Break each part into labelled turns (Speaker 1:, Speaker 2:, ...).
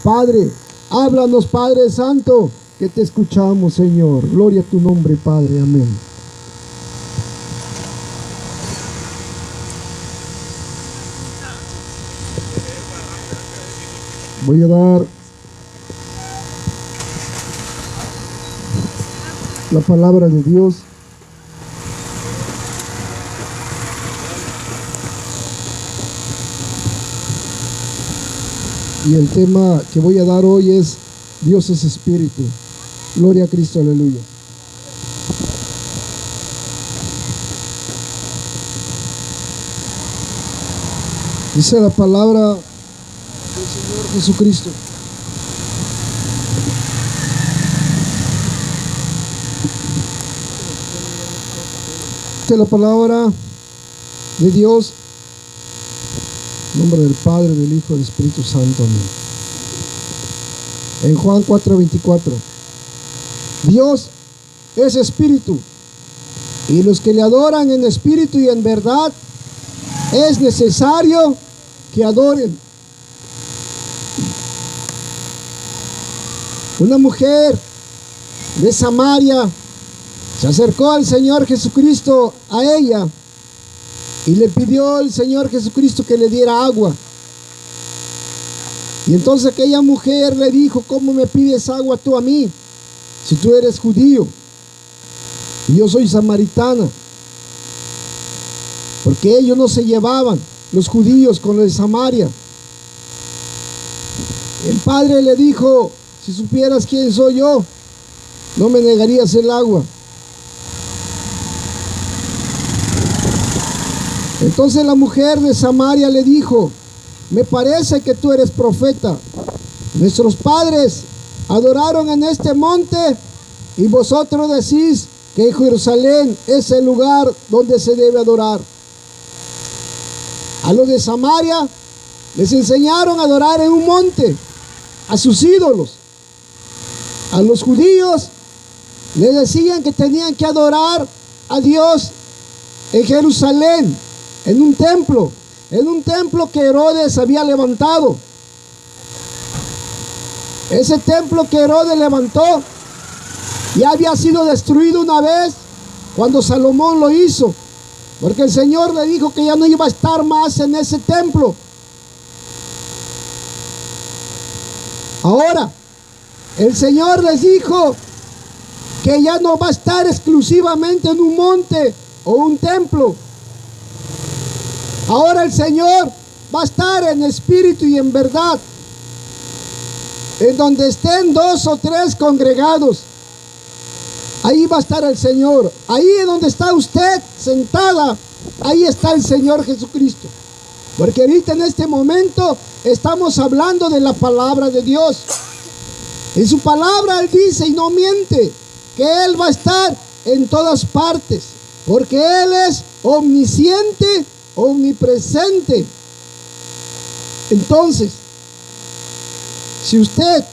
Speaker 1: Padre, háblanos, Padre Santo, que te escuchamos, Señor. Gloria a tu nombre, Padre. Amén. Voy a dar la palabra de Dios. Y el tema que voy a dar hoy es Dios es Espíritu. Gloria a Cristo, aleluya. Dice la palabra del Señor Jesucristo. Dice la palabra de Dios. En nombre del Padre, del Hijo y del Espíritu Santo. Amén. En Juan 4:24. Dios es Espíritu, y los que le adoran en espíritu y en verdad es necesario que adoren. Una mujer de Samaria se acercó al Señor Jesucristo a ella y le pidió al Señor Jesucristo que le diera agua. Y entonces aquella mujer le dijo: ¿cómo me pides agua tú a mí, si tú eres judío y yo soy samaritana? Porque ellos no se llevaban, los judíos, con los de Samaria. El padre le dijo: si supieras quién soy yo, no me negarías el agua. Entonces la mujer de Samaria le dijo: me parece que tú eres profeta. Nuestros padres adoraron en este monte y vosotros decís que Jerusalén es el lugar donde se debe adorar. A los de Samaria les enseñaron a adorar en un monte a sus ídolos. A los judíos les decían que tenían que adorar a Dios en Jerusalén, en un templo que Herodes había levantado. Ese templo que Herodes levantó ya había sido destruido una vez cuando Salomón lo hizo, porque el Señor le dijo que ya no iba a estar más en ese templo. Ahora el Señor les dijo que ya no va a estar exclusivamente en un monte o un templo. Ahora el Señor va a estar en espíritu y en verdad, en donde estén 2 o 3 congregados. Ahí va a estar el Señor. Ahí en donde está usted sentada, ahí está el Señor Jesucristo. Porque ahorita en este momento estamos hablando de la palabra de Dios. En su palabra Él dice, y no miente, que Él va a estar en todas partes, porque Él es omnisciente, omnipresente. Entonces, si usted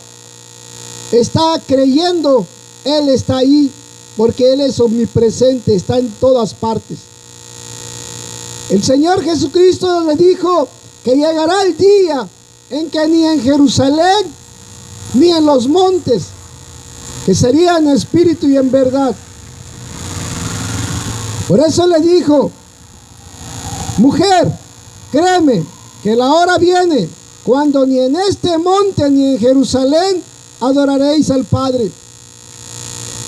Speaker 1: está creyendo, Él está ahí, porque Él es omnipresente, está en todas partes. El Señor Jesucristo le dijo que llegará el día en que ni en Jerusalén ni en los montes, que sería en espíritu y en verdad. Por eso le dijo: mujer, créeme que la hora viene cuando ni en este monte ni en Jerusalén adoraréis al Padre.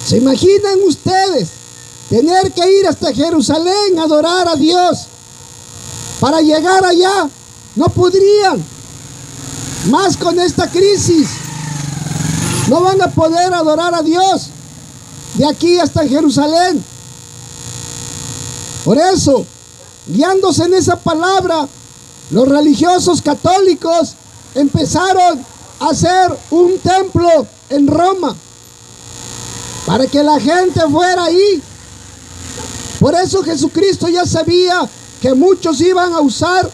Speaker 1: ¿Se imaginan ustedes tener que ir hasta Jerusalén a adorar a Dios? Para llegar allá no podrían. Más con esta crisis, no van a poder adorar a Dios de aquí hasta Jerusalén. Por eso, guiándose en esa palabra, los religiosos católicos empezaron a hacer un templo en Roma para que la gente fuera ahí. Por eso Jesucristo ya sabía que muchos iban a usar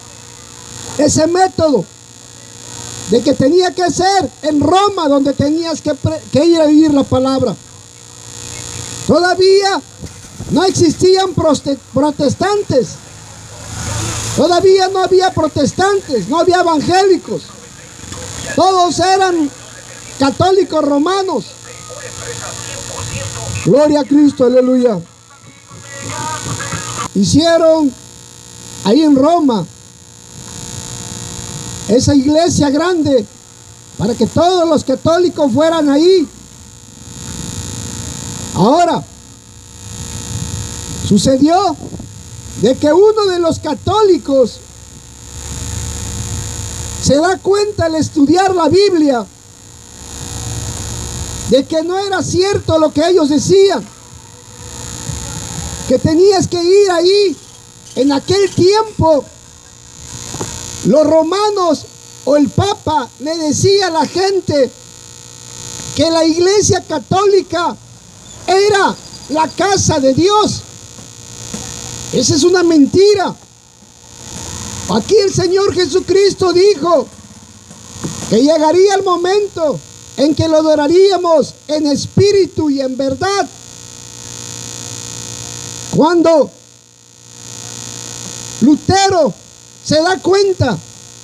Speaker 1: ese método, de que tenía que ser en Roma donde tenías que ir a vivir la palabra. Todavía no existían protestantes. Todavía no había protestantes, no había evangélicos. Todos eran católicos romanos. Gloria a Cristo, aleluya. Hicieron ahí en Roma esa iglesia grande para que todos los católicos fueran ahí. Ahora, sucedió de que uno de los católicos se da cuenta al estudiar la Biblia de que no era cierto lo que ellos decían, que tenías que ir ahí. En aquel tiempo los romanos o el Papa le decía a la gente que la iglesia católica era la casa de Dios. Esa es una mentira. Aquí el Señor Jesucristo dijo que llegaría el momento en que lo adoraríamos en espíritu y en verdad. Cuando Lutero se da cuenta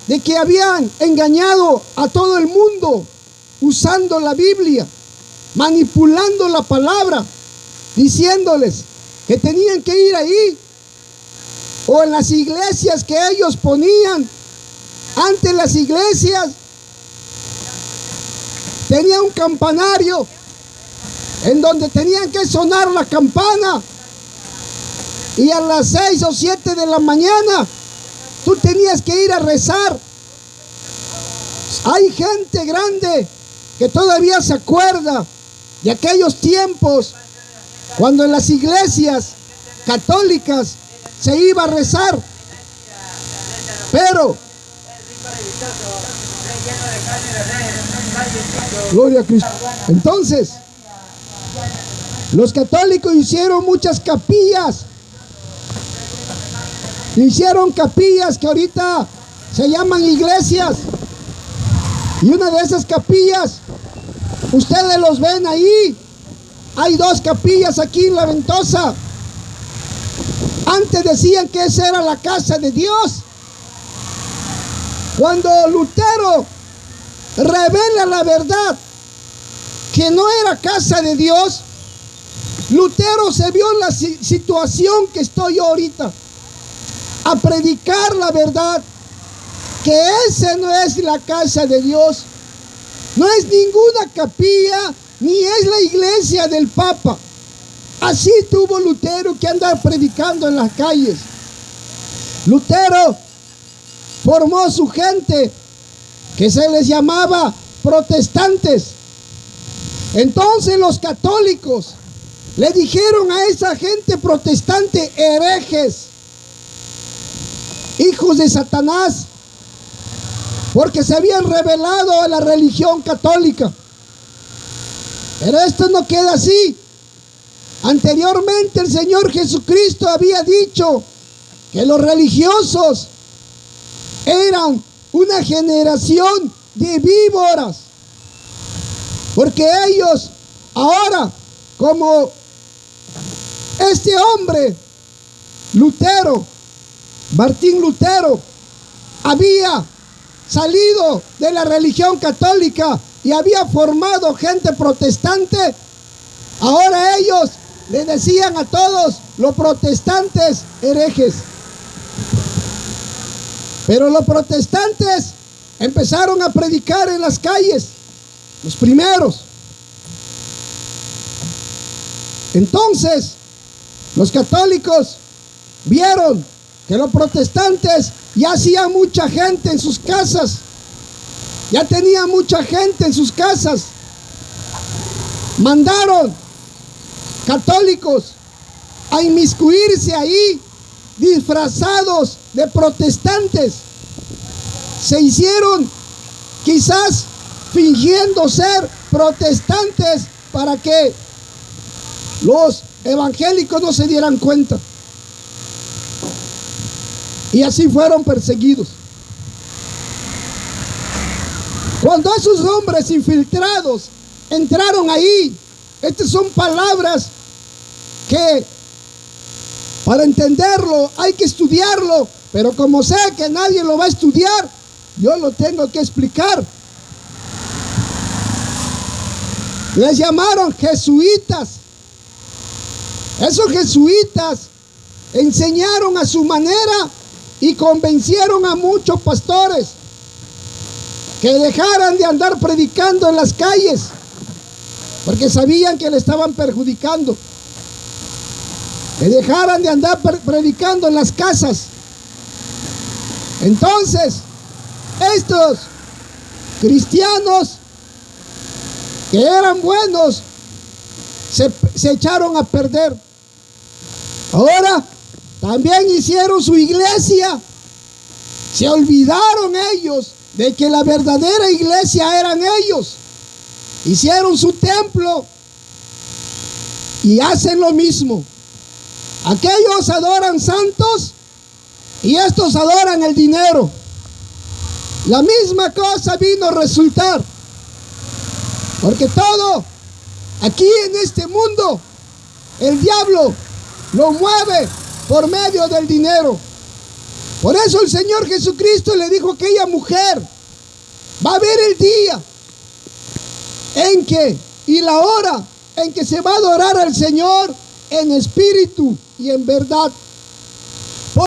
Speaker 1: de que habían engañado a todo el mundo usando la Biblia, manipulando la palabra, diciéndoles que tenían que ir ahí o en las iglesias que ellos ponían. Antes las iglesias tenían un campanario en donde tenían que sonar la campana, y a las 6 o 7 de la mañana tú tenías que ir a rezar. Hay gente grande que todavía se acuerda de aquellos tiempos cuando en las iglesias católicas se iba a rezar. Pero gloria a Cristo. Entonces, los católicos hicieron muchas capillas. Hicieron capillas que ahorita se llaman iglesias. Y una de esas capillas, ustedes los ven ahí. Hay 2 capillas aquí en La Ventosa. Antes decían que esa era la casa de Dios. Cuando Lutero revela la verdad, que no era casa de Dios, Lutero se vio en la situación que estoy yo ahorita, a predicar la verdad, que esa no es la casa de Dios, no es ninguna capilla, ni es la iglesia del Papa. Así tuvo Lutero que andar predicando en las calles. Lutero formó su gente, que se les llamaba protestantes. Entonces los católicos le dijeron a esa gente protestante herejes, hijos de Satanás, porque se habían rebelado a la religión católica. Pero esto no queda así. Anteriormente el Señor Jesucristo había dicho que los religiosos eran una generación de víboras, porque ellos ahora, como este hombre Lutero, Martín Lutero, había salido de la religión católica y había formado gente protestante, ahora ellos le decían a todos los protestantes herejes. Pero los protestantes empezaron a predicar en las calles, los primeros. Entonces, los católicos vieron que los protestantes ya hacían mucha gente en sus casas, ya tenían mucha gente en sus casas. Mandaron católicos a inmiscuirse ahí, disfrazados de protestantes. Se hicieron quizás fingiendo ser protestantes para que los evangélicos no se dieran cuenta. Y así fueron perseguidos. Cuando esos hombres infiltrados entraron ahí, estas son palabras que para entenderlo hay que estudiarlo, pero como sé que nadie lo va a estudiar, yo lo tengo que explicar. Les llamaron jesuitas. Esos jesuitas enseñaron a su manera y convencieron a muchos pastores que dejaran de andar predicando en las calles, porque sabían que le estaban perjudicando. Que dejaran de andar predicando en las casas. Entonces, estos cristianos que eran buenos se echaron a perder. Ahora también hicieron su iglesia. Se olvidaron ellos de que la verdadera iglesia eran ellos. Hicieron su templo y hacen lo mismo. Aquellos adoran santos y estos adoran el dinero. La misma cosa vino a resultar, porque todo aquí en este mundo el diablo lo mueve por medio del dinero. Por eso el Señor Jesucristo le dijo a aquella mujer: va a haber el día en que y la hora en que se va a adorar al Señor en espíritu y en verdad.